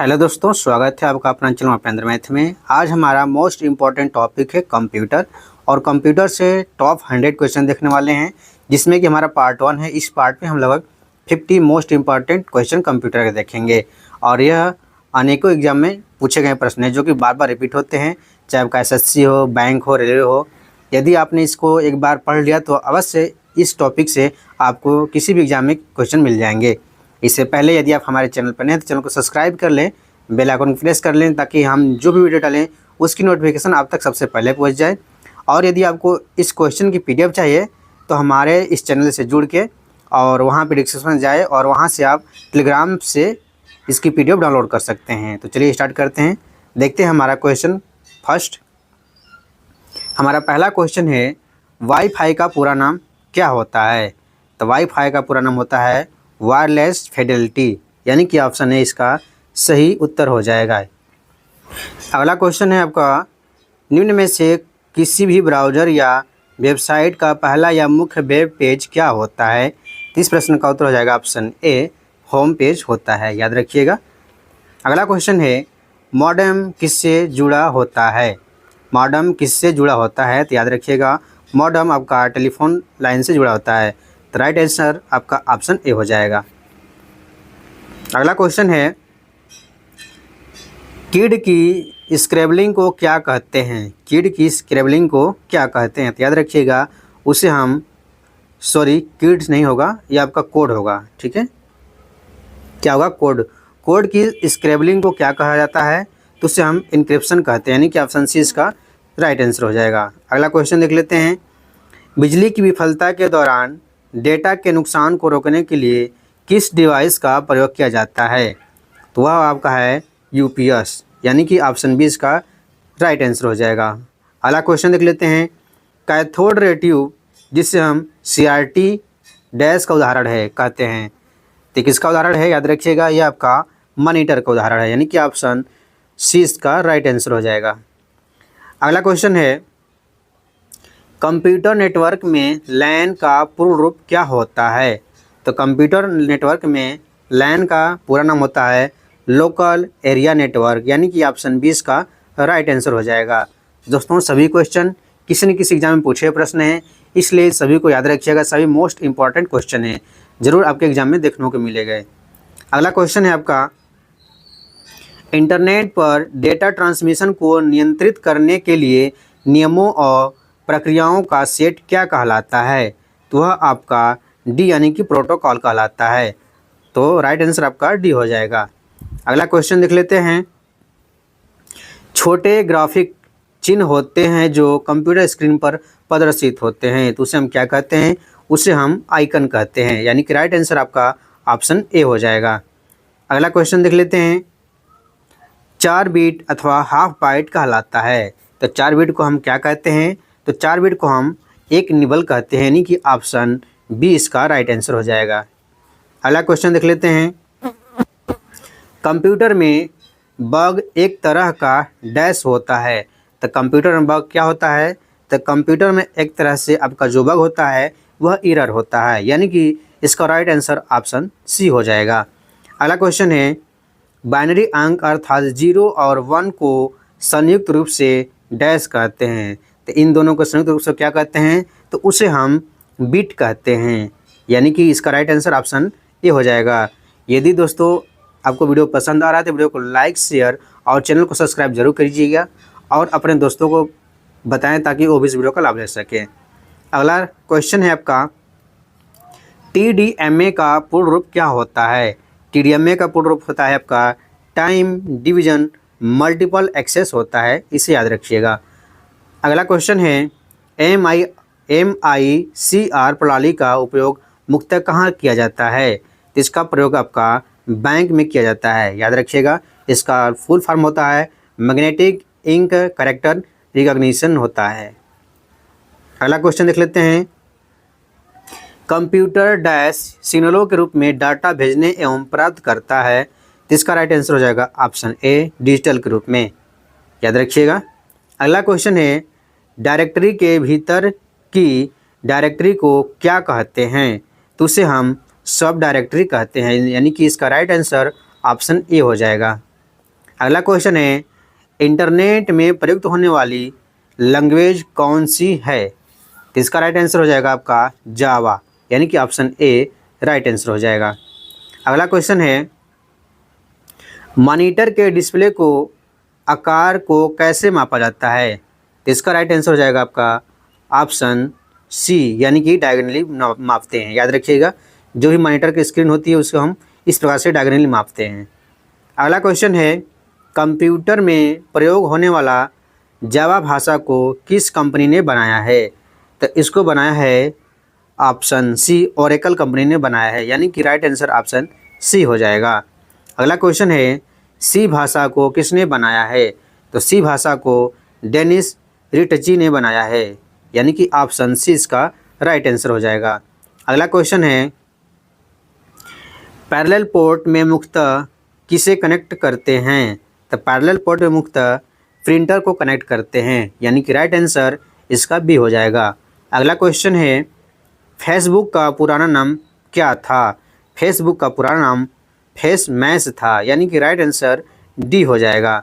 Hello दोस्तों, स्वागत है आपका अपना चैनल उपेंद्र मैथ में। आज हमारा मोस्ट इम्पॉर्टेंट टॉपिक है कंप्यूटर और कंप्यूटर से टॉप 100 क्वेश्चन देखने वाले हैं, जिसमें कि हमारा पार्ट 1 है। इस पार्ट में हम लगभग 50 मोस्ट इम्पॉर्टेंट क्वेश्चन कंप्यूटर के देखेंगे और यह अनेकों एग्जाम में पूछे गए प्रश्न हैं जो कि बार बार रिपीट होते हैं, चाहे आपका एसएससी हो, बैंक हो, रेलवे हो। यदि आपने इसको एक बार पढ़ लिया तो अवश्य इस टॉपिक से आपको किसी भी एग्जाम में क्वेश्चन मिल जाएंगे। इससे पहले यदि आप हमारे चैनल पर नए हैं तो चैनल को सब्सक्राइब कर लें, बेल आइकन को प्रेस कर लें ताकि हम जो भी वीडियो डालें उसकी नोटिफिकेशन आप तक सबसे पहले पहुंच जाए। और यदि आपको इस क्वेश्चन की पीडीएफ चाहिए तो हमारे इस चैनल से जुड़ के और वहां पे डिस्क्रिप्शन में जाए और वहां से आप टेलीग्राम से इसकी पीडीएफ डाउनलोड कर सकते हैं। तो चलिए स्टार्ट करते हैं, देखते हैं हमारा क्वेश्चन फर्स्ट। हमारा पहला क्वेश्चन है, वाईफाई का पूरा नाम क्या होता है? तो वाईफाई का पूरा नाम होता है वायरलेस फिडेलिटी, यानी कि ऑप्शन है इसका सही उत्तर हो जाएगा। अगला क्वेश्चन है आपका, निम्न में से किसी भी ब्राउज़र या वेबसाइट का पहला या मुख्य वेब पेज क्या होता है? इस प्रश्न का उत्तर हो जाएगा ऑप्शन ए, होम पेज होता है, याद रखिएगा। अगला क्वेश्चन है, मॉडेम किससे जुड़ा होता है? मॉडेम किससे जुड़ा होता है? तो याद रखिएगा, मॉडेम आपका टेलीफोन लाइन से जुड़ा होता है। तो राइट आंसर आपका ऑप्शन ए हो जाएगा। अगला क्वेश्चन है, किड की स्क्रैबलिंग को क्या कहते हैं? किड की स्क्रैबलिंग को क्या कहते हैं? तो याद रखिएगा, उसे हम किड्स नहीं होगा, ये आपका कोड होगा, ठीक है। क्या होगा? कोड। कोड की स्क्रैबलिंग को क्या कहा जाता है? तो उसे हम इनक्रिप्शन कहते हैं, यानी कि ऑप्शन सी इसका राइट आंसर हो जाएगा। अगला क्वेश्चन देख लेते हैं, बिजली की विफलता के दौरान डेटा के नुकसान को रोकने के लिए किस डिवाइस का प्रयोग किया जाता है? तो वह आपका है यूपीएस, यानी कि ऑप्शन बी इसका राइट आंसर हो जाएगा। अगला क्वेश्चन देख लेते हैं, कैथोड रे ट्यूब जिसे हम सीआरटी डैश का उदाहरण है कहते हैं, तो किसका उदाहरण है? याद रखिएगा, यह आपका मॉनिटर का उदाहरण है, यानी कि ऑप्शन सी इसका राइट आंसर हो जाएगा। अगला क्वेश्चन है, कंप्यूटर नेटवर्क में लैन का पूर्ण रूप क्या होता है? तो कंप्यूटर नेटवर्क में लैन का पूरा नाम होता है लोकल एरिया नेटवर्क, यानी कि ऑप्शन 20 का राइट आंसर हो जाएगा। दोस्तों, सभी क्वेश्चन किसी न किसी एग्जाम में पूछे प्रश्न हैं, इसलिए सभी को याद रखिएगा, सभी मोस्ट इंपॉर्टेंट क्वेश्चन हैं, जरूर आपके एग्जाम में देखने को मिलेगा। अगला क्वेश्चन है आपका, इंटरनेट पर डेटा ट्रांसमिशन को नियंत्रित करने के लिए नियमों और प्रक्रियाओं का सेट क्या कहलाता है? तो वह आपका डी, यानी कि प्रोटोकॉल कहलाता है। तो राइट आंसर आपका डी हो जाएगा। अगला क्वेश्चन देख लेते हैं, छोटे ग्राफिक चिन्ह होते हैं जो कंप्यूटर स्क्रीन पर प्रदर्शित होते हैं, तो उसे हम क्या कहते हैं? उसे हम आइकन कहते हैं, यानी कि राइट आंसर आपका ऑप्शन ए हो जाएगा। अगला क्वेश्चन देख लेते हैं, 4 बिट अथवा हाफ बाइट कहलाता है, तो 4 बिट को हम क्या कहते हैं? तो 4 बिट को हम एक निबल कहते हैं, यानी कि ऑप्शन बी इसका राइट आंसर हो जाएगा। अगला क्वेश्चन देख लेते हैं, कंप्यूटर में बग एक तरह का डैश होता है, तो कंप्यूटर में बग क्या होता है? तो कंप्यूटर में एक तरह से आपका जो बग होता है वह एरर होता है, यानी कि इसका राइट आंसर ऑप्शन सी हो जाएगा। अगला क्वेश्चन है, बाइनरी अंक अर्थात 0 और 1 को संयुक्त रूप से डैश कहते हैं, तो इन दोनों को संयुक्त रूप से क्या कहते हैं? तो उसे हम बिट कहते हैं, यानी कि इसका राइट आंसर ऑप्शन ए हो जाएगा। यदि दोस्तों आपको वीडियो पसंद आ रहा है तो वीडियो को लाइक, शेयर और चैनल को सब्सक्राइब जरूर करिएगा और अपने दोस्तों को बताएं ताकि वो भी इस वीडियो का लाभ ले सकें। अगला क्वेश्चन है आपका, टीडीएमए का पूर्ण रूप क्या होता है? टीडीएमए का पूर्ण रूप होता है आपका टाइम डिवीजन मल्टीपल एक्सेस होता है, इसे याद रखिएगा। अगला क्वेश्चन है, MICR प्रणाली का उपयोग मुख्यतः कहाँ किया जाता है? तो इसका प्रयोग आपका बैंक में किया जाता है, याद रखिएगा। इसका फुल फॉर्म होता है मैग्नेटिक इंक कैरेक्टर रिकॉग्निशन होता है। अगला क्वेश्चन देख लेते हैं, कंप्यूटर डैश सिग्नलों के रूप में डाटा भेजने एवं प्राप्त करता है, तो इसका राइट आंसर हो जाएगा ऑप्शन ए, डिजिटल के रूप में, याद रखिएगा। अगला क्वेश्चन है, डायरेक्टरी के भीतर की डायरेक्टरी को क्या कहते हैं? तो उसे हम सब डायरेक्टरी कहते हैं, यानी कि इसका राइट आंसर ऑप्शन ए हो जाएगा। अगला क्वेश्चन है, इंटरनेट में प्रयुक्त होने वाली लैंग्वेज कौन सी है? तो इसका राइट आंसर हो जाएगा आपका जावा, यानी कि ऑप्शन ए राइट आंसर हो जाएगा। अगला क्वेश्चन है, मॉनिटर के डिस्प्ले को आकार को कैसे मापा जाता है? तो इसका राइट आंसर हो जाएगा आपका ऑप्शन सी, यानी कि डायगोनली मापते हैं। याद रखिएगा, जो भी मॉनिटर की स्क्रीन होती है उसको हम इस प्रकार से डायगोनली मापते हैं। अगला क्वेश्चन है, कंप्यूटर में प्रयोग होने वाला जावा भाषा को किस कंपनी ने बनाया है? तो इसको बनाया है ऑप्शन सी, ओरेकल कंपनी ने बनाया है, यानी कि राइट आंसर ऑप्शन सी हो जाएगा। अगला क्वेश्चन है, सी भाषा को किसने बनाया है? तो सी भाषा को डेनिस रिटची ने बनाया है, यानी कि ऑप्शन सी इसका राइट आंसर हो जाएगा। अगला क्वेश्चन है, पैरेलल पोर्ट में मुख्यतः किसे कनेक्ट करते हैं? तो पैरेलल पोर्ट में मुख्यतः प्रिंटर को कनेक्ट करते हैं, यानी कि राइट आंसर इसका बी हो जाएगा। अगला क्वेश्चन है, फेसबुक का पुराना नाम क्या था? फेसबुक का पुराना नाम फेस मैश था, यानी कि राइट आंसर डी हो जाएगा।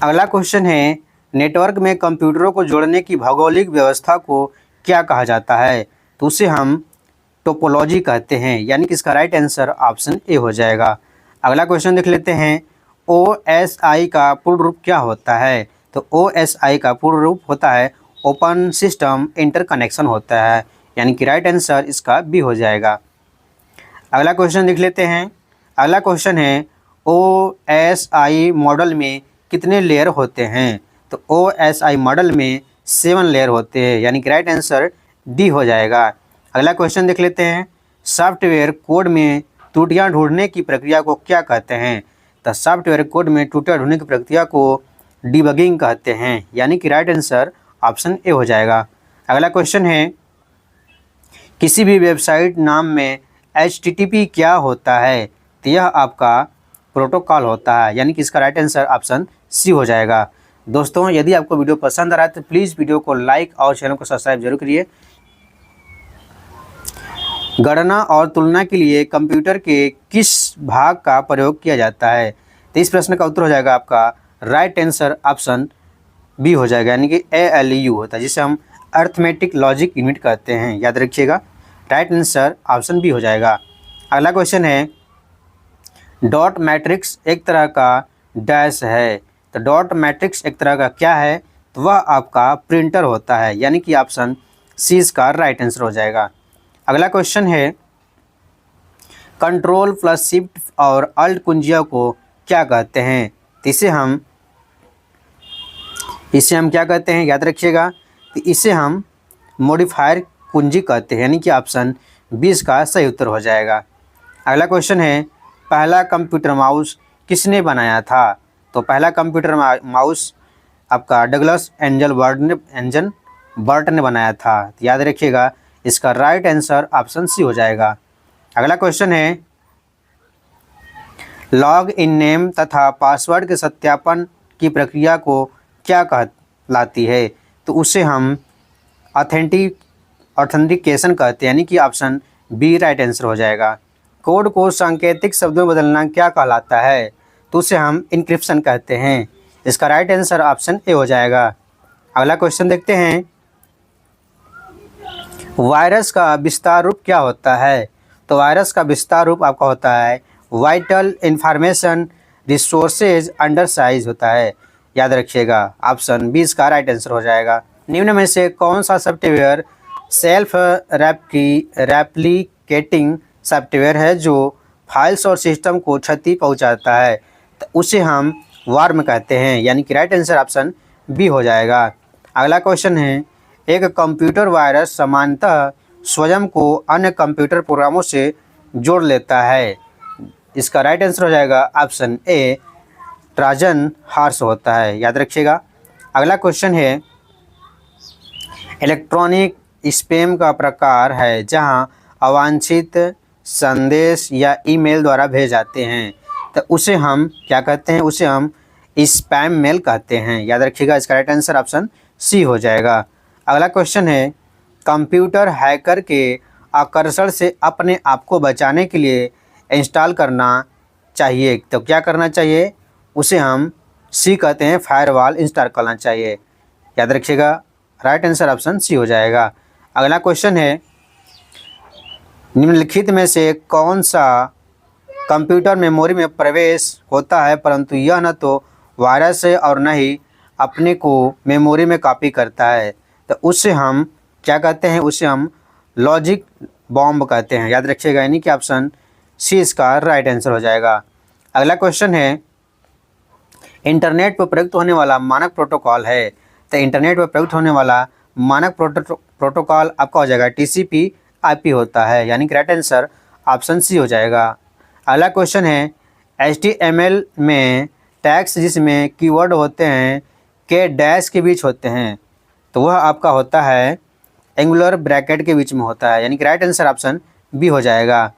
अगला क्वेश्चन है, नेटवर्क में कंप्यूटरों को जोड़ने की भौगोलिक व्यवस्था को क्या कहा जाता है? तो उसे हम टोपोलॉजी कहते हैं, यानी कि इसका राइट आंसर ऑप्शन ए हो जाएगा। अगला क्वेश्चन देख लेते हैं, OSI का पूर्ण रूप क्या होता है? तो OSI का पूर्ण रूप होता है ओपन सिस्टम इंटरकनेक्शन होता है, यानी कि राइट आंसर इसका बी हो जाएगा। अगला क्वेश्चन देख लेते हैं। अगला क्वेश्चन है, OSI मॉडल में कितने लेयर होते हैं? तो OSI मॉडल में 7 लेयर होते हैं, यानी कि राइट आंसर डी हो जाएगा। अगला क्वेश्चन देख लेते हैं, सॉफ्टवेयर कोड में त्रुटियां ढूंढने की प्रक्रिया को क्या कहते हैं? तो सॉफ्टवेयर कोड में त्रुटियां ढूंढने की प्रक्रिया को डिबगिंग कहते हैं, यानी कि राइट आंसर ऑप्शन ए हो जाएगा। अगला क्वेश्चन है, किसी भी वेबसाइट नाम में HTTP क्या होता है? तो यह आपका प्रोटोकॉल होता है, यानी कि इसका राइट आंसर ऑप्शन सी हो जाएगा। दोस्तों, यदि आपको वीडियो पसंद आ रहा है तो प्लीज़ वीडियो को लाइक और चैनल को सब्सक्राइब जरूर करिए। गणना और तुलना के लिए कंप्यूटर के किस भाग का प्रयोग किया जाता है? तो इस प्रश्न का उत्तर हो जाएगा आपका राइट आंसर ऑप्शन बी हो जाएगा, यानी कि ALU होता है, जिसे हम अर्थमेटिक लॉजिक यूनिट कहते हैं। याद रखिएगा, राइट आंसर ऑप्शन बी हो जाएगा। अगला क्वेश्चन है, डॉट मैट्रिक्स एक तरह का डैश है। तो डॉट मैट्रिक्स एक तरह का क्या है? तो वह आपका प्रिंटर होता है, यानी कि ऑप्शन सी इसका राइट आंसर हो जाएगा। अगला क्वेश्चन है, कंट्रोल प्लस शिफ्ट और अल्ट कुंजियों को क्या कहते हैं? तो इसे हम क्या कहते हैं? याद रखिएगा, तो इसे हम मॉडिफायर कुंजी कहते हैं, यानी कि ऑप्शन 20 का सही उत्तर हो जाएगा। अगला क्वेश्चन है, पहला कंप्यूटर माउस किसने बनाया था? तो पहला कंप्यूटर माउस आपका डगलस एंजन बर्ट ने बनाया था। तो याद रखिएगा, इसका राइट आंसर ऑप्शन सी हो जाएगा। अगला क्वेश्चन है, लॉग इन नेम तथा पासवर्ड के सत्यापन की प्रक्रिया को क्या कहलाती है? तो उसे हम ऑथेंटिकेशन कहते हैं, यानी कि ऑप्शन बी राइट आंसर हो जाएगा। कोड को सांकेतिक शब्दों में बदलना क्या कहलाता है? तो उसे हम इनक्रिप्शन कहते हैं। इसका राइट आंसर ऑप्शन ए हो जाएगा। अगला क्वेश्चन देखते हैं, वायरस का विस्तार रूप क्या होता है? तो वायरस का विस्तार रूप आपका होता है vital information resources under size होता है। याद रखिएगा, ऑप्शन 20 का राइट आंसर हो जाएगा। निम्न में से कौन सा सॉफ्टवेयर सेल्फ रेप्लिकेटिंग सॉफ्टवेयर है जो फाइल्स और सिस्टम को क्षति पहुंचाता है? तो उसे हम वार्म कहते हैं, यानी कि राइट आंसर ऑप्शन बी हो जाएगा। अगला क्वेश्चन है, एक कंप्यूटर वायरस सामान्यतः स्वयं को अन्य कंप्यूटर प्रोग्रामों से जोड़ लेता है। इसका राइट आंसर हो जाएगा ऑप्शन ए ट्राजन हॉर्स होता है। याद रखिएगा। अगला क्वेश्चन है, इलेक्ट्रॉनिक स्पैम का प्रकार है जहां अवांछित संदेश या ईमेल द्वारा भेजे जाते हैं, तो उसे हम क्या कहते हैं? उसे हम स्पैम मेल कहते हैं। याद रखिएगा, इसका राइट आंसर ऑप्शन सी हो जाएगा। अगला क्वेश्चन है, कंप्यूटर हैकर के आकर्षण से अपने आप को बचाने के लिए इंस्टॉल करना चाहिए, तो क्या करना चाहिए? उसे हम सी कहते हैं, फायरवॉल इंस्टॉल करना चाहिए। याद रखिएगा, राइट आंसर ऑप्शन सी हो जाएगा। अगला क्वेश्चन है, निम्नलिखित में से कौन सा कंप्यूटर मेमोरी में प्रवेश होता है परंतु यह न तो वायरस है और न ही अपने को मेमोरी में कॉपी करता है? तो उससे हम क्या कहते हैं? उसे हम लॉजिक बॉम्ब कहते हैं। याद रखिएगा, यानी कि ऑप्शन सी इसका राइट आंसर हो जाएगा। अगला क्वेश्चन है, इंटरनेट पर प्रयुक्त होने वाला मानक प्रोटोकॉल है। तो इंटरनेट पर प्रयुक्त होने वाला मानक प्रोटोकॉल आपका हो जाएगा TCP/IP होता है, यानी कि राइट आंसर ऑप्शन सी हो जाएगा। अगला क्वेश्चन है, HTML में टैग्स जिसमें कीवर्ड होते हैं के डैश के बीच होते हैं, तो वह आपका होता है एंगुलर ब्रैकेट के बीच में होता है, यानी कि राइट आंसर ऑप्शन बी हो जाएगा।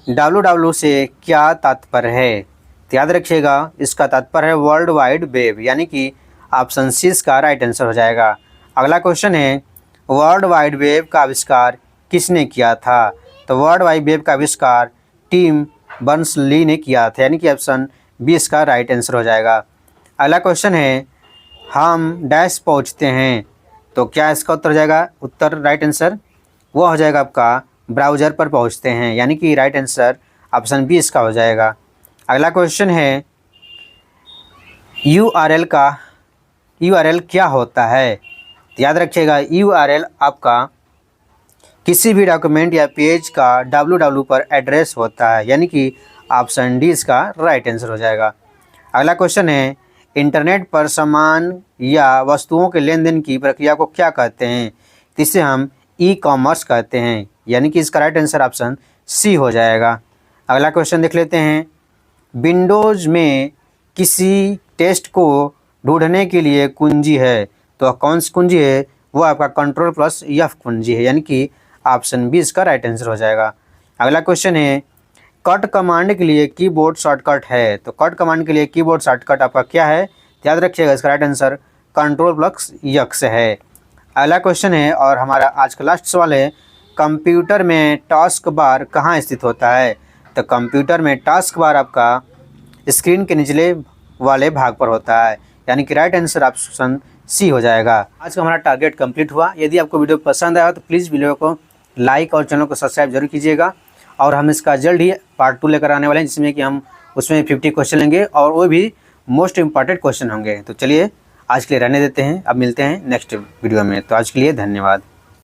www से क्या तात्पर्य है? तो याद रखिएगा, इसका तात्पर्य है वर्ल्ड वाइड वेब, यानी कि ऑप्शन सी इसका राइट आंसर हो जाएगा। अगला क्वेश्चन है, वर्ल्ड वाइड वेब का आविष्कार किसने किया था? तो वर्ल्ड वाइड वेब का आविष्कार टिम बर्नर्स-ली ने किया था, यानी कि ऑप्शन बी इसका राइट आंसर हो जाएगा। अगला क्वेश्चन है, हम डैश पहुँचते हैं, तो क्या इसका उत्तर हो जाएगा? उत्तर राइट आंसर वो हो जाएगा आपका ब्राउज़र पर पहुँचते हैं, यानी कि राइट आंसर ऑप्शन बी इसका हो जाएगा। अगला क्वेश्चन है, URL क्या होता है? तो याद रखिएगा, URL आपका किसी भी डॉक्यूमेंट या पेज का www पर एड्रेस होता है, यानी कि ऑप्शन डी इसका राइट आंसर हो जाएगा। अगला क्वेश्चन है, इंटरनेट पर सामान या वस्तुओं के लेन देन की प्रक्रिया को क्या कहते हैं? जिसे हम ई-कॉमर्स कहते हैं, यानी कि इसका राइट आंसर ऑप्शन सी हो जाएगा। अगला क्वेश्चन देख लेते हैं, विंडोज़ में किसी टेक्स्ट को ढूंढने के लिए कुंजी है, तो कौन सी कुंजी है? वो आपका Ctrl+F कुंजी है, यानी कि ऑप्शन बी इसका राइट आंसर हो जाएगा। अगला क्वेश्चन है, कट कमांड के लिए कीबोर्ड शॉर्टकट है, तो कट कमांड के लिए कीबोर्ड शॉर्टकट आपका क्या है? याद रखिएगा, इसका राइट आंसर Ctrl+X है। अगला क्वेश्चन है और हमारा आज का लास्ट सवाल है, कंप्यूटर में टास्क बार कहाँ स्थित होता है? तो कंप्यूटर में टास्क बार आपका स्क्रीन के निचले वाले भाग पर होता है, यानी कि राइट आंसर ऑप्शन सी हो जाएगा। आज का हमारा टारगेट कंप्लीट हुआ। यदि आपको वीडियो पसंद आया तो प्लीज़ वीडियो को लाइक और चैनल को सब्सक्राइब जरूर कीजिएगा। और हम इसका जल्द ही पार्ट 2 लेकर आने वाले हैं, जिसमें कि हम उसमें 50 क्वेश्चन लेंगे और वो भी मोस्ट इंपॉर्टेंट क्वेश्चन होंगे। तो चलिए आज के लिए रहने देते हैं, अब मिलते हैं नेक्स्ट वीडियो में। तो आज के लिए धन्यवाद।